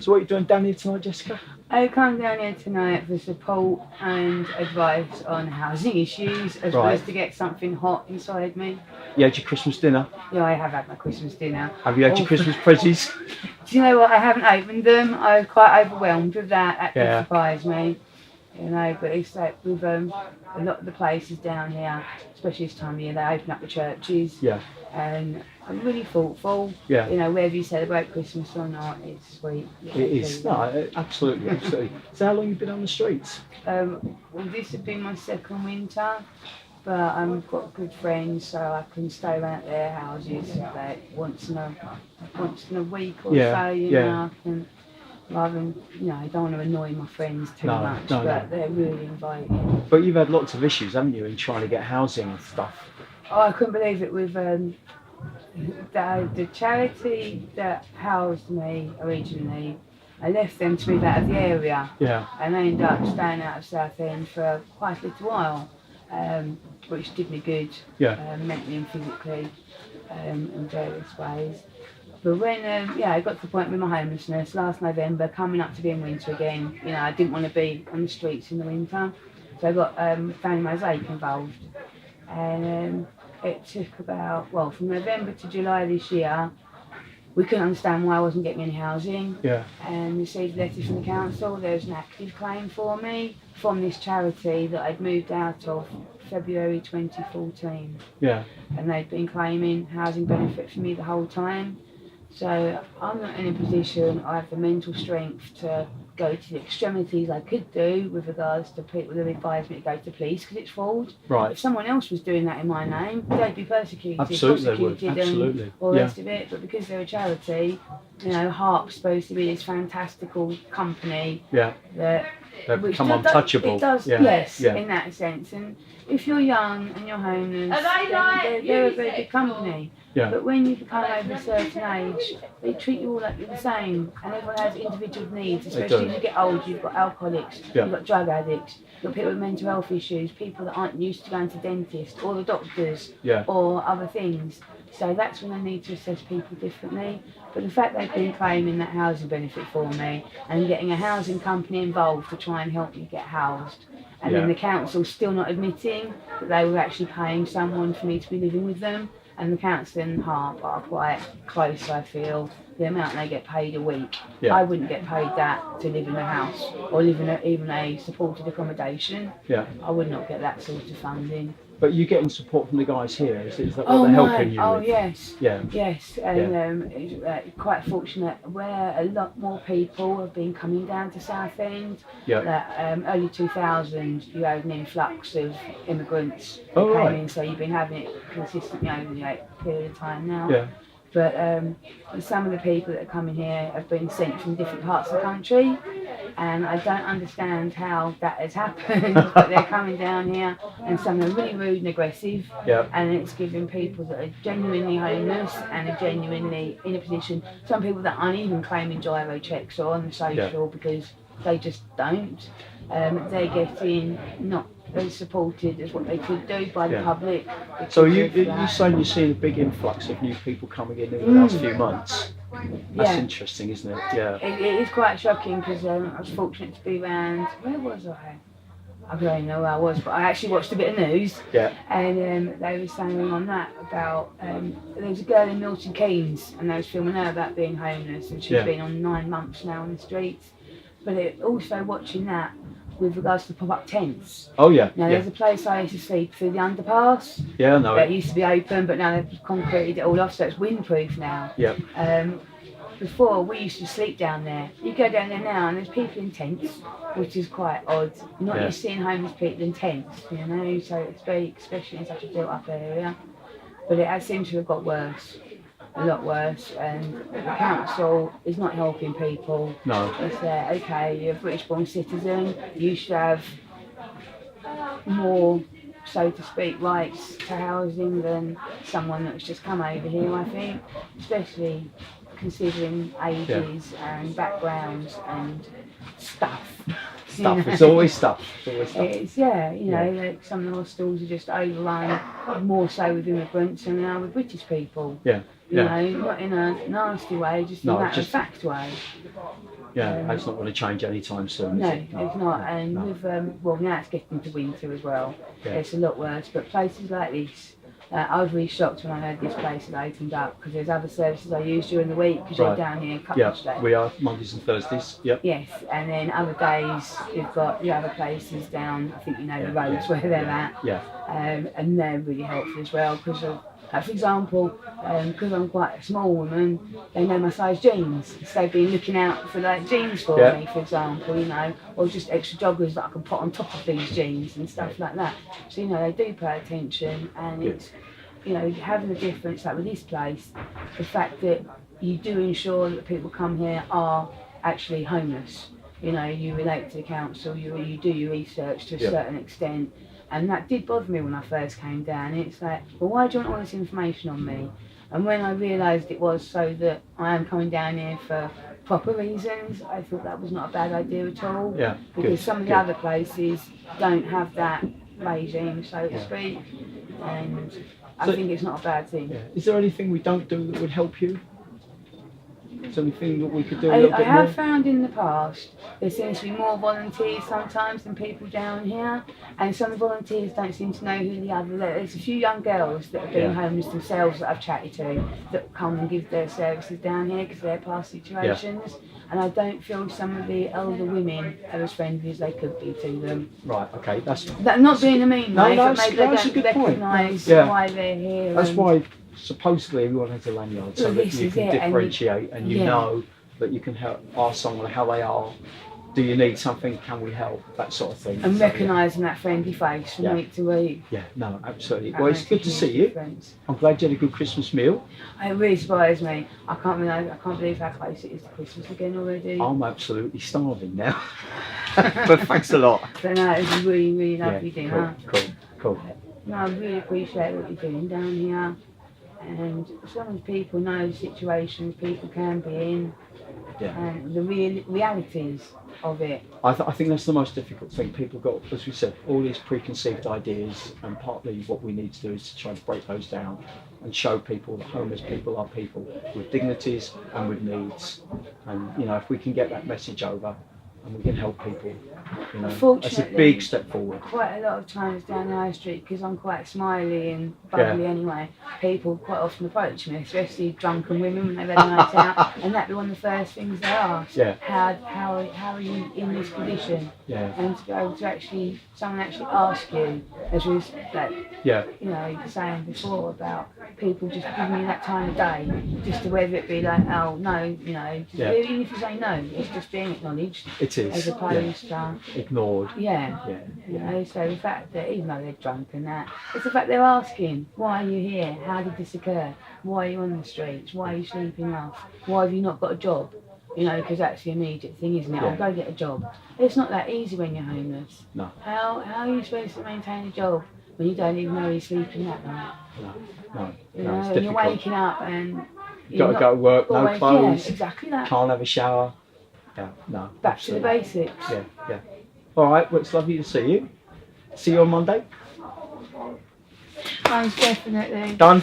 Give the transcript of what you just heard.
So what are you doing down here tonight, Jessica? I come down here tonight for support and advice on housing issues, as well as Right. to get something hot inside me. You had your Christmas dinner? Yeah, I have had my Christmas dinner. Have you had your Christmas presents? Do you know what? I haven't opened them. I was quite overwhelmed with that. That Yeah. did surprise me. You know, but it's like with a lot of the places down here, especially this time of year, they open up the churches. Yeah. And I'm really thoughtful. Yeah. You know, whether you celebrate Christmas or not, it's sweet. It is. No, absolutely, absolutely. So how long have you been on the streets? Well, this has been my second winter, but I've got good friends, so I can stay around at their houses like once in a week or so. You know, I can, rather than, I don't want to annoy my friends too much, but they're really inviting. But you've had lots of issues, haven't you, in trying to get housing and stuff? Oh, I couldn't believe it with the charity that housed me originally. I left them to move out of the area. Yeah. And I ended up staying out of Southend for quite a little while, which did me good, mentally and physically, in various ways. But when, I got to the point with my homelessness last November, coming up to being winter again, I didn't want to be on the streets in the winter. So I got Family Mosaic involved. And it took from November to July this year, we couldn't understand why I wasn't getting any housing. Yeah. And received letters from the council. There was an active claim for me from this charity that I'd moved out of February 2014. Yeah. And they'd been claiming housing benefit for me the whole time. So I'm not in a position, I have the mental strength to go to the extremities I could do with regards to people that advise me to go to police because it's fraud. Right. If someone else was doing that in my name, they'd be persecuted, Absolutely, they would. prosecuted, Absolutely. and all the rest of it. But because they're a charity, HARP's supposed to be this fantastical company that they've become untouchable. It does, yes, in that sense. And if you're young and you're homeless, they're a very good company. Yeah. But when you become over a certain age, they treat you all like you're the same. And everyone has individual needs, especially as you get older. You've got alcoholics, you've got drug addicts, you've got people with mental health issues, people that aren't used to going to dentists or the doctors or other things. So that's when I need to assess people differently. But the fact they've been claiming that housing benefit for me and getting a housing company involved to try and help me get housed, and then the council still not admitting that they were actually paying someone for me to be living with them, and the council and HARP are quite close, I feel, the amount they get paid a week. I wouldn't get paid that to live in a house or live in even a supported accommodation. I would not get that sort of funding. But you're getting support from the guys here, is that what they're helping you with? Yes. Yeah. Yes, and it's quite fortunate where a lot more people have been coming down to Southend. That early 2000s, you had an influx of immigrants who came in, so you've been having it consistently over the period of time now. Yeah. But some of the people that are coming here have been sent from different parts of the country, and I don't understand how that has happened, but they're coming down here, and some are really rude and aggressive, and it's giving people that are genuinely homeless and are genuinely in a position, some people that aren't even claiming gyro checks or on the social because they just don't, they're getting not as supported as what they could do by the public. So you're saying you're seeing a big influx of new people coming in the last few months? That's interesting, isn't it? Yeah. It is quite shocking because I was fortunate to be around, where was I? I don't even know where I was, but I actually watched a bit of news. Yeah. And they were saying on that about, there was a girl in Milton Keynes and they was filming her about being homeless, and she's been on 9 months now on the streets. But also watching that with regards to pop-up tents. Oh yeah. Now there's a place I used to sleep through the underpass. Yeah, I know. That used to be open, but now they've concreted it all off, so it's windproof now. Yeah. Before we used to sleep down there. You go down there now and there's people in tents, which is quite odd. You're not used to seeing homeless people in tents, so it's very, especially in such a built-up area. But it has seemed to have got worse. A lot worse, and the council is not helping people. No. It's okay, you're a British-born citizen, you should have more, so to speak, rights to housing than someone that's just come over here, I think, especially considering ages and backgrounds and stuff. It's always stuff. It's like some of the hostels are just overrun, more so with immigrants than they are with British people. Yeah. You know, not in a nasty way, just in a matter of fact way. Yeah, that's not going to change anytime soon, No, is it? it's not. And with, well, now it's getting to winter as well. Yeah. It's a lot worse. But places like this, I was really shocked when I heard this place had opened up, because there's other services I use during the week, because you're down here a couple of days. Yeah, we are Mondays and Thursdays. Yep. Yes, and then other days you've got the other places down, I think you know the roads where they're at. Yeah. And they're really helpful as well, because of, for example, because I'm quite a small woman, they know my size jeans. So they've been looking out for like jeans for me, for example, you know, or just extra joggers that I can put on top of these jeans and stuff like that. So, you know, they do pay attention, and it's, you know, having a difference, like with this place, the fact that you do ensure that people come here are actually homeless. You know, you relate to the council, you do your research to a certain extent. And that did bother me when I first came down. It's like, well, why do you want all this information on me? And when I realised it was so that I am coming down here for proper reasons, I thought that was not a bad idea at all. Yeah, because some of the other places don't have that regime, so to speak. And I think it's not a bad thing. Yeah. Is there anything we don't do that would help you? Is there anything that we could do a little bit more? I have found in the past there seems to be more volunteers sometimes than people down here, and some of the volunteers don't seem to know who the other. There's a few young girls that have been homeless themselves that I've chatted to that come and give their services down here because of their past situations, and I don't feel some of the older women are as friendly as they could be to them. Right, okay, that's not being a mean way, but maybe they that's don't recognise why they're here. That's why supposedly everyone has a lanyard, so that you can differentiate and you know that you can help, ask someone how they are. Do you need something? Can we help? That sort of thing. And recognising that friendly face from week to week. Yeah, no, absolutely. Well, it's good to see you. I'm glad you had a good Christmas meal. It really surprised me. I can't believe how close it is to Christmas again already. I'm absolutely starving now. But thanks a lot. But no, it was a really, really lovely dinner. Cool. No, I really appreciate what you're doing down here. And as long as people know the situations people can be in, and the realities of it. I think that's the most difficult thing. People got, as we said, all these preconceived ideas, and partly what we need to do is to try to break those down and show people that homeless people are people with dignities and with needs. And you know, if we can get that message over and we can help people, you know, that's a big step forward. Quite a lot of times down the high street, because I'm quite smiley and bubbly anyway, people quite often approach me, especially drunken women when they've had a night out, and that'd be one of the first things they ask. How are you in this condition? And to be able to someone actually ask you, as we like, you know, saying before about people just giving you that time of day, just to whether it be like, oh no, you know, even if you say no, it's just being acknowledged. It is. As opposed to ignored. You know, so the fact that even though they're drunk and that, it's the fact they're asking, why are you here? How did this occur? Why are you on the streets? Why are you sleeping off? Why have you not got a job? You know, because that's the immediate thing, isn't it? I'll go get a job. It's not that easy when you're homeless. No. How are you supposed to maintain a job when you don't even know you're sleeping that night? No. You know, and you're waking up and you've got to go to work, no clothes. Yeah, exactly that. Can't have a shower. Back to the basics. Yeah. All right, well, it's lovely to see you. See you on Monday. Most definitely. Done.